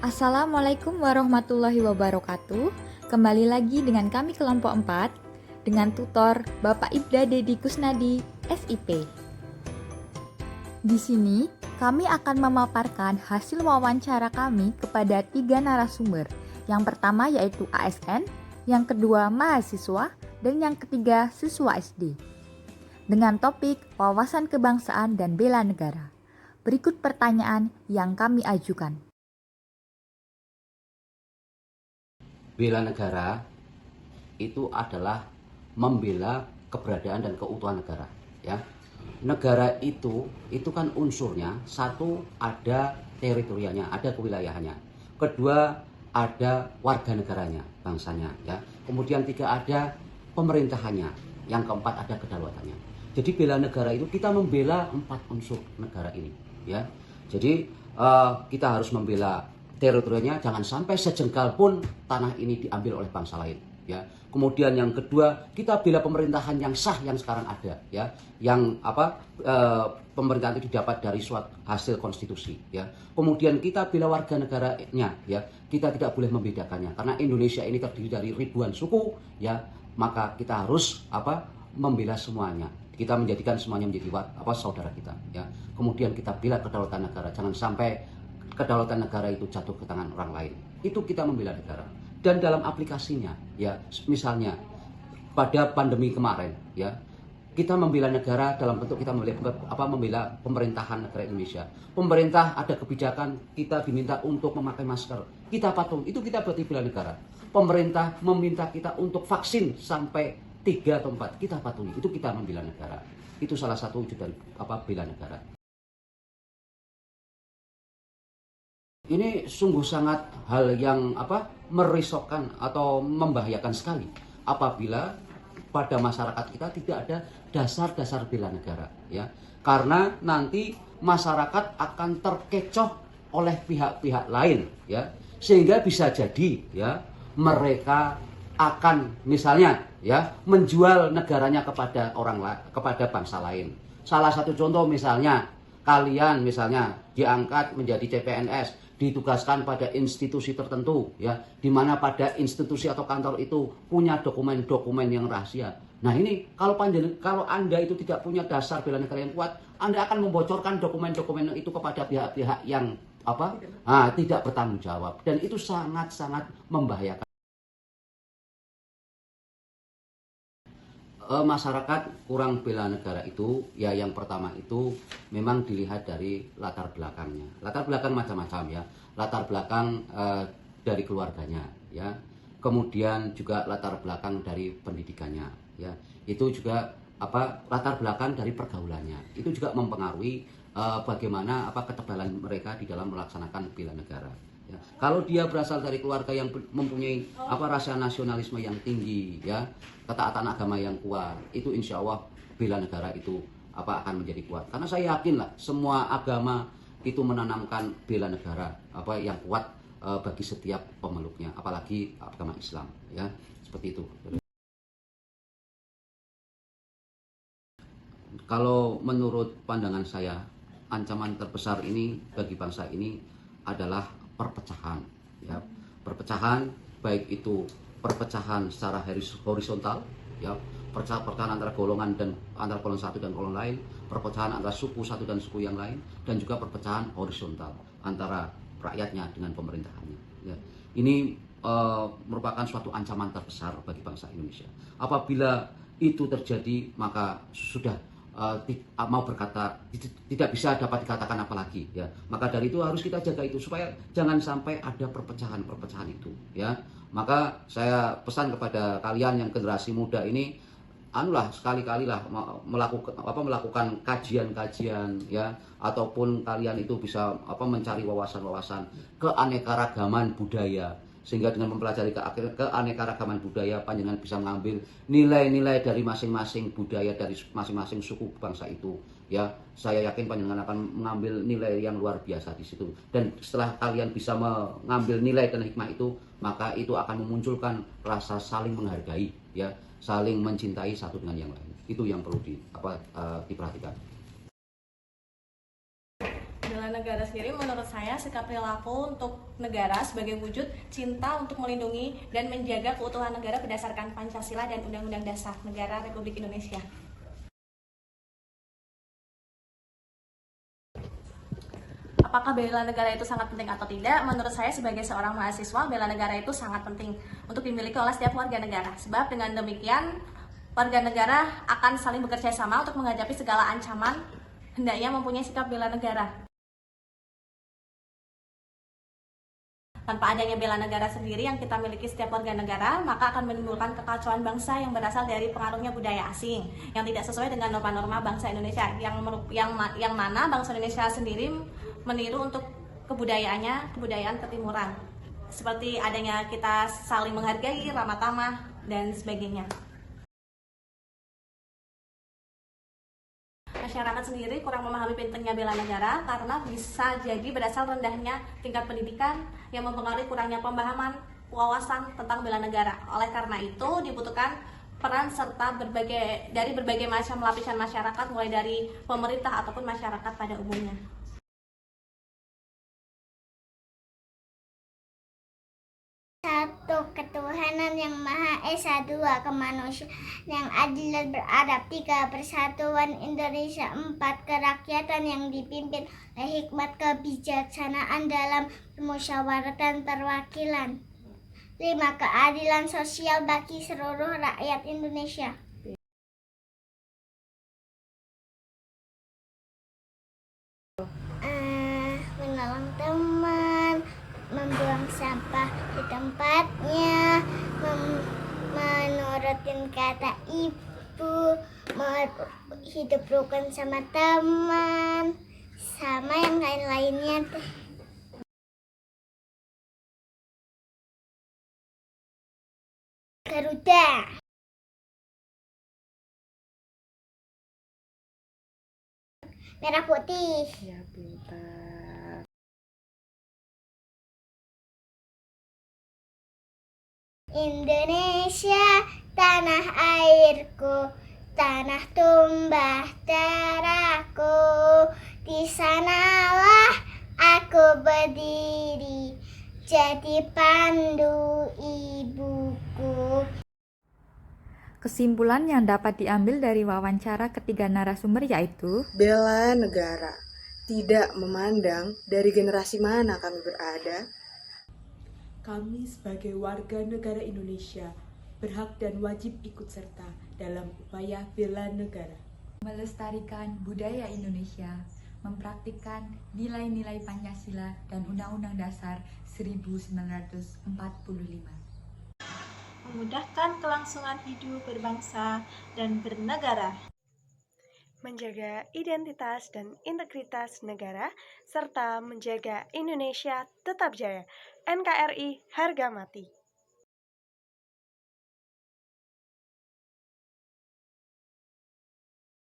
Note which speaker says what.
Speaker 1: Assalamualaikum warahmatullahi wabarakatuh. Kembali lagi dengan kami kelompok 4 dengan tutor Bapak Ibda Dedi Kusnadi, SIP. Di sini kami akan memaparkan hasil wawancara kami kepada 3 narasumber. Yang pertama yaitu ASN, yang kedua mahasiswa, dan yang ketiga siswa SD. Dengan topik wawasan kebangsaan dan bela negara. Berikut pertanyaan yang kami ajukan.
Speaker 2: Bela negara itu adalah membela keberadaan dan keutuhan negara, ya. Negara itu kan unsurnya satu ada teritorialnya, ada kewilayahannya. Kedua ada warga negaranya, bangsanya, ya. Kemudian tiga ada pemerintahannya. Yang keempat ada kedaulatannya. Jadi bela negara itu kita membela 4 unsur negara ini, ya. Jadi kita harus membela teritorialnya, jangan sampai sejengkal pun tanah ini diambil oleh bangsa lain, ya. Kemudian yang kedua, kita bela pemerintahan yang sah yang sekarang ada, ya. Yang pemerintahan itu didapat dari suatu hasil konstitusi, ya. Kemudian kita bela warga negaranya, ya. Kita tidak boleh membedakannya karena Indonesia ini terdiri dari ribuan suku, ya. Maka kita harus membela semuanya. Kita menjadikan semuanya menjadi saudara kita, ya. Kemudian kita bela kedaulatan negara, jangan sampai kedaulatan negara itu jatuh ke tangan orang lain. Itu kita membela negara. Dan dalam aplikasinya, ya, misalnya pada pandemi kemarin, ya, kita membela negara dalam bentuk kita membela pemerintahan negara Indonesia. Pemerintah ada kebijakan kita diminta untuk memakai masker, kita patuh. Itu kita berarti bela negara. Pemerintah meminta kita untuk vaksin sampai 3 atau 4, kita patuhi. Itu kita membela negara. Itu salah satu wujud dari bela negara. Ini sungguh sangat hal yang merisaukan atau membahayakan sekali apabila pada masyarakat kita tidak ada dasar-dasar bela negara, ya. Karena nanti masyarakat akan terkecoh oleh pihak-pihak lain, ya. Sehingga bisa jadi, ya, mereka akan misalnya, ya, menjual negaranya kepada bangsa lain. Salah satu contoh misalnya kalian misalnya diangkat menjadi CPNS, ditugaskan pada institusi tertentu, ya, di mana pada institusi atau kantor itu punya dokumen-dokumen yang rahasia. Nah ini kalau Anda itu tidak punya dasar bela negara yang kuat, Anda akan membocorkan dokumen-dokumen itu kepada pihak-pihak yang tidak bertanggung jawab, dan itu sangat-sangat membahayakan. Masyarakat kurang bela negara itu, ya, yang pertama itu memang dilihat dari latar belakangnya. Latar belakang macam-macam, ya. Latar belakang dari keluarganya, ya. Kemudian juga latar belakang dari pendidikannya, ya. Itu juga latar belakang dari pergaulannya. Itu juga mempengaruhi bagaimana ketebalan mereka di dalam melaksanakan bela negara. Ya. Kalau dia berasal dari keluarga yang mempunyai rasa nasionalisme yang tinggi, ya, ketaatan agama yang kuat, itu insya Allah bela negara itu akan menjadi kuat. Karena saya yakin lah semua agama itu menanamkan bela negara yang kuat bagi setiap pemeluknya, apalagi agama Islam, ya, seperti itu. Kalau menurut pandangan saya, ancaman terbesar ini bagi bangsa ini adalah perpecahan, ya. Perpecahan baik itu perpecahan secara horizontal, ya, perpecahan antara golongan dan antara golongan satu dan golongan lain, perpecahan antara suku satu dan suku yang lain, dan juga perpecahan horizontal antara rakyatnya dengan pemerintahannya, ya. Ini merupakan suatu ancaman terbesar bagi bangsa Indonesia. Apabila itu terjadi, maka sudah mau berkata tidak bisa dapat dikatakan apa lagi, ya. Maka dari itu harus kita jaga itu supaya jangan sampai ada perpecahan itu, ya. Maka saya pesan kepada kalian yang generasi muda ini, sekali-kalilah melakukan kajian-kajian, ya, ataupun kalian itu bisa mencari wawasan-wawasan keanekaragaman budaya, sehingga dengan mempelajari keanekaragaman budaya, panjenengan bisa mengambil nilai-nilai dari masing-masing budaya, dari masing-masing suku bangsa itu, ya. Saya yakin panjenengan akan mengambil nilai yang luar biasa di situ, dan setelah kalian bisa mengambil nilai dan hikmah itu, maka itu akan memunculkan rasa saling menghargai, ya, saling mencintai satu dengan yang lain. Itu yang perlu diperhatikan.
Speaker 3: bela negara sendiri, menurut saya sikap perilaku untuk negara sebagai wujud cinta untuk melindungi dan menjaga keutuhan negara berdasarkan Pancasila dan Undang-Undang Dasar Negara Republik Indonesia. Apakah bela negara itu sangat penting atau tidak? Menurut saya sebagai seorang mahasiswa, bela negara itu sangat penting untuk dimiliki oleh setiap warga negara. Sebab dengan demikian, warga negara akan saling bekerja sama untuk menghadapi segala ancaman, hendaknya mempunyai sikap bela negara. Tanpa adanya bela negara sendiri yang kita miliki setiap warga negara, maka akan menimbulkan kekacauan bangsa yang berasal dari pengaruhnya budaya asing yang tidak sesuai dengan norma-norma bangsa Indonesia, yang mana bangsa Indonesia sendiri meniru untuk kebudayaan ketimuran, seperti adanya kita saling menghargai, ramah tamah, dan sebagainya. Masyarakat sendiri kurang memahami pentingnya bela negara karena bisa jadi berasal rendahnya tingkat pendidikan yang mempengaruhi kurangnya pemahaman wawasan tentang bela negara. Oleh karena itu dibutuhkan peran serta dari berbagai macam lapisan masyarakat, mulai dari pemerintah ataupun masyarakat pada umumnya.
Speaker 4: Satu, ketuhanan yang Maha Esa. Dua, kemanusiaan yang adil dan beradab. Tiga, persatuan Indonesia. Empat, kerakyatan yang dipimpin oleh hikmat kebijaksanaan dalam permusyawaratan perwakilan. Lima, keadilan sosial bagi seluruh rakyat Indonesia. Menolong teman, membuang sampah di tempatnya, menurutin kata ibu, hidup rukun sama teman, sama yang lain-lainnya. Garuda. Merah putih.
Speaker 5: Ya, pintar.
Speaker 4: Indonesia, tanah airku, tanah tumbah darahku. Di sanalah aku berdiri, jadi pandu ibuku.
Speaker 1: Kesimpulan yang dapat diambil dari wawancara ketiga narasumber yaitu
Speaker 5: Bela negara, tidak memandang dari generasi mana kami berada.
Speaker 6: Kami sebagai warga negara Indonesia berhak dan wajib ikut serta dalam upaya bela negara.
Speaker 1: melestarikan budaya Indonesia, mempraktikkan nilai-nilai Pancasila dan Undang-Undang Dasar 1945.
Speaker 3: Memudahkan kelangsungan hidup berbangsa dan bernegara.
Speaker 7: Menjaga identitas dan integritas negara, serta menjaga Indonesia tetap jaya. NKRI harga mati.